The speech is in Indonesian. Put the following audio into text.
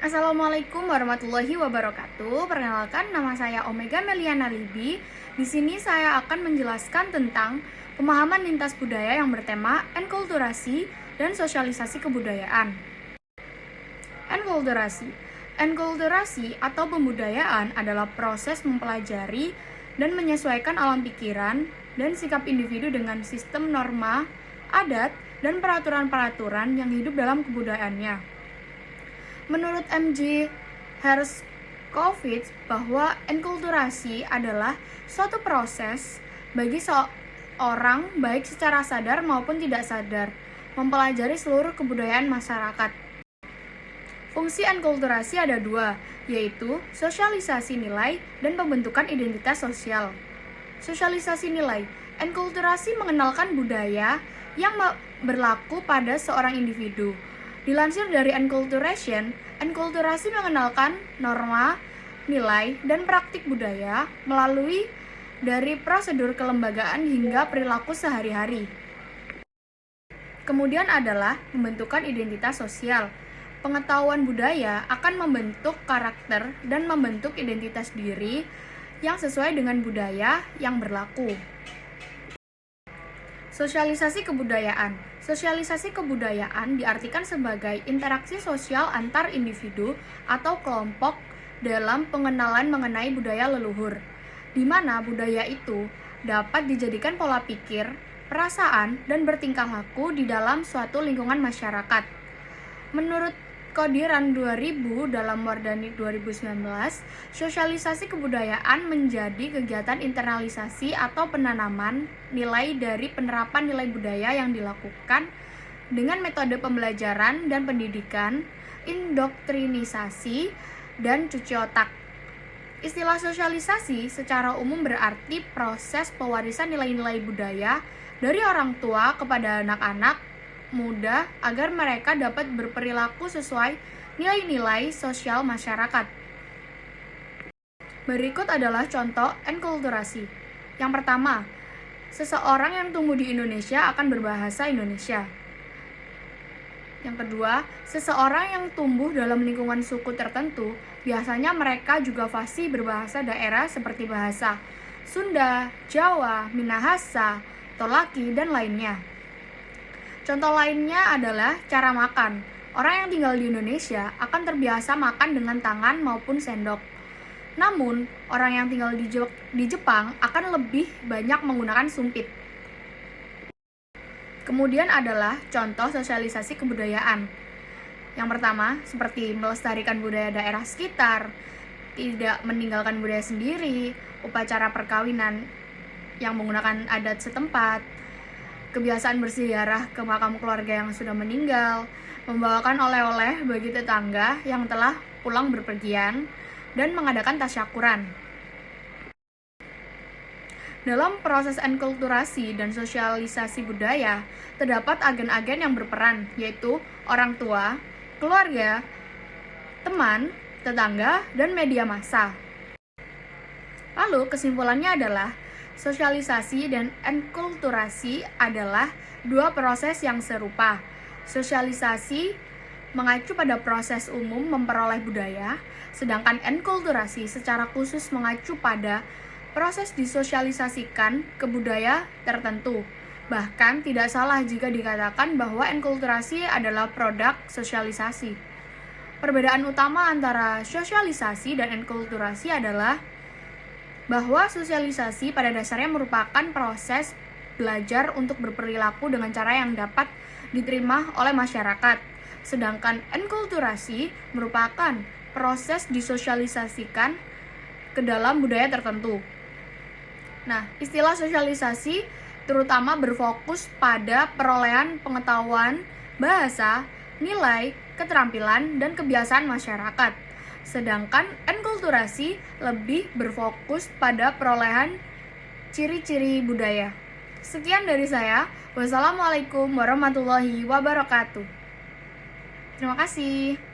Assalamualaikum warahmatullahi wabarakatuh. Perkenalkan, nama saya Omega Meliana Libi. Di sini saya akan menjelaskan tentang pemahaman lintas budaya yang bertema enkulturasi dan sosialisasi kebudayaan. Enkulturasi. Enkulturasi atau pembudayaan adalah proses mempelajari dan menyesuaikan alam pikiran dan sikap individu dengan sistem norma, adat, dan peraturan-peraturan yang hidup dalam kebudayaannya. Menurut M.J. Herskovits bahwa enkulturasi adalah suatu proses bagi seorang baik secara sadar maupun tidak sadar mempelajari seluruh kebudayaan masyarakat. Fungsi enkulturasi ada dua, yaitu sosialisasi nilai dan pembentukan identitas sosial. Sosialisasi nilai. Enkulturasi mengenalkan budaya yang berlaku pada seorang individu. Dilansir dari Enculturation, enkulturasi mengenalkan norma, nilai, dan praktik budaya melalui dari prosedur kelembagaan hingga perilaku sehari-hari. Kemudian adalah pembentukan identitas sosial. Pengetahuan budaya akan membentuk karakter dan membentuk identitas diri yang sesuai dengan budaya yang berlaku. Sosialisasi kebudayaan. Sosialisasi kebudayaan diartikan sebagai interaksi sosial antar individu atau kelompok dalam pengenalan mengenai budaya leluhur, di mana budaya itu dapat dijadikan pola pikir, perasaan, dan bertingkah laku di dalam suatu lingkungan masyarakat. Menurut Kodiran 2000 dalam Wardani 2019, sosialisasi kebudayaan menjadi kegiatan internalisasi atau penanaman nilai dari penerapan nilai budaya yang dilakukan dengan metode pembelajaran dan pendidikan, indoktrinisasi, dan cuci otak. Istilah sosialisasi secara umum berarti proses pewarisan nilai-nilai budaya dari orang tua kepada anak-anak muda agar mereka dapat berperilaku sesuai nilai-nilai sosial masyarakat. Berikut adalah contoh enkulturasi. Yang pertama, seseorang yang tumbuh di Indonesia akan berbahasa Indonesia. Yang kedua, seseorang yang tumbuh dalam lingkungan suku tertentu, biasanya mereka juga fasih berbahasa daerah seperti bahasa Sunda, Jawa, Minahasa, Tolaki, dan lainnya. Contoh lainnya adalah cara makan. Orang yang tinggal di Indonesia akan terbiasa makan dengan tangan maupun sendok. Namun, orang yang tinggal di Jepang akan lebih banyak menggunakan sumpit. Kemudian adalah contoh sosialisasi kebudayaan. Yang pertama, seperti melestarikan budaya daerah sekitar, tidak meninggalkan budaya sendiri, upacara perkawinan yang menggunakan adat setempat, kebiasaan berziarah ke makam keluarga yang sudah meninggal, membawakan oleh-oleh bagi tetangga yang telah pulang berpergian, dan mengadakan tasyakuran. Dalam proses enkulturasi dan sosialisasi budaya, terdapat agen-agen yang berperan, yaitu orang tua, keluarga, teman, tetangga, dan media massa. Lalu kesimpulannya adalah sosialisasi dan enkulturasi adalah dua proses yang serupa. Sosialisasi mengacu pada proses umum memperoleh budaya, sedangkan enkulturasi secara khusus mengacu pada proses disosialisasikan ke budaya tertentu. Bahkan tidak salah jika dikatakan bahwa enkulturasi adalah produk sosialisasi. Perbedaan utama antara sosialisasi dan enkulturasi adalah bahwa sosialisasi pada dasarnya merupakan proses belajar untuk berperilaku dengan cara yang dapat diterima oleh masyarakat. Sedangkan enkulturasi merupakan proses disosialisasikan ke dalam budaya tertentu. Nah, istilah sosialisasi terutama berfokus pada perolehan pengetahuan, bahasa, nilai, keterampilan, dan kebiasaan masyarakat. Sedangkan enkulturasi lebih berfokus pada perolehan ciri-ciri budaya. Sekian dari saya. Wassalamualaikum warahmatullahi wabarakatuh. Terima kasih.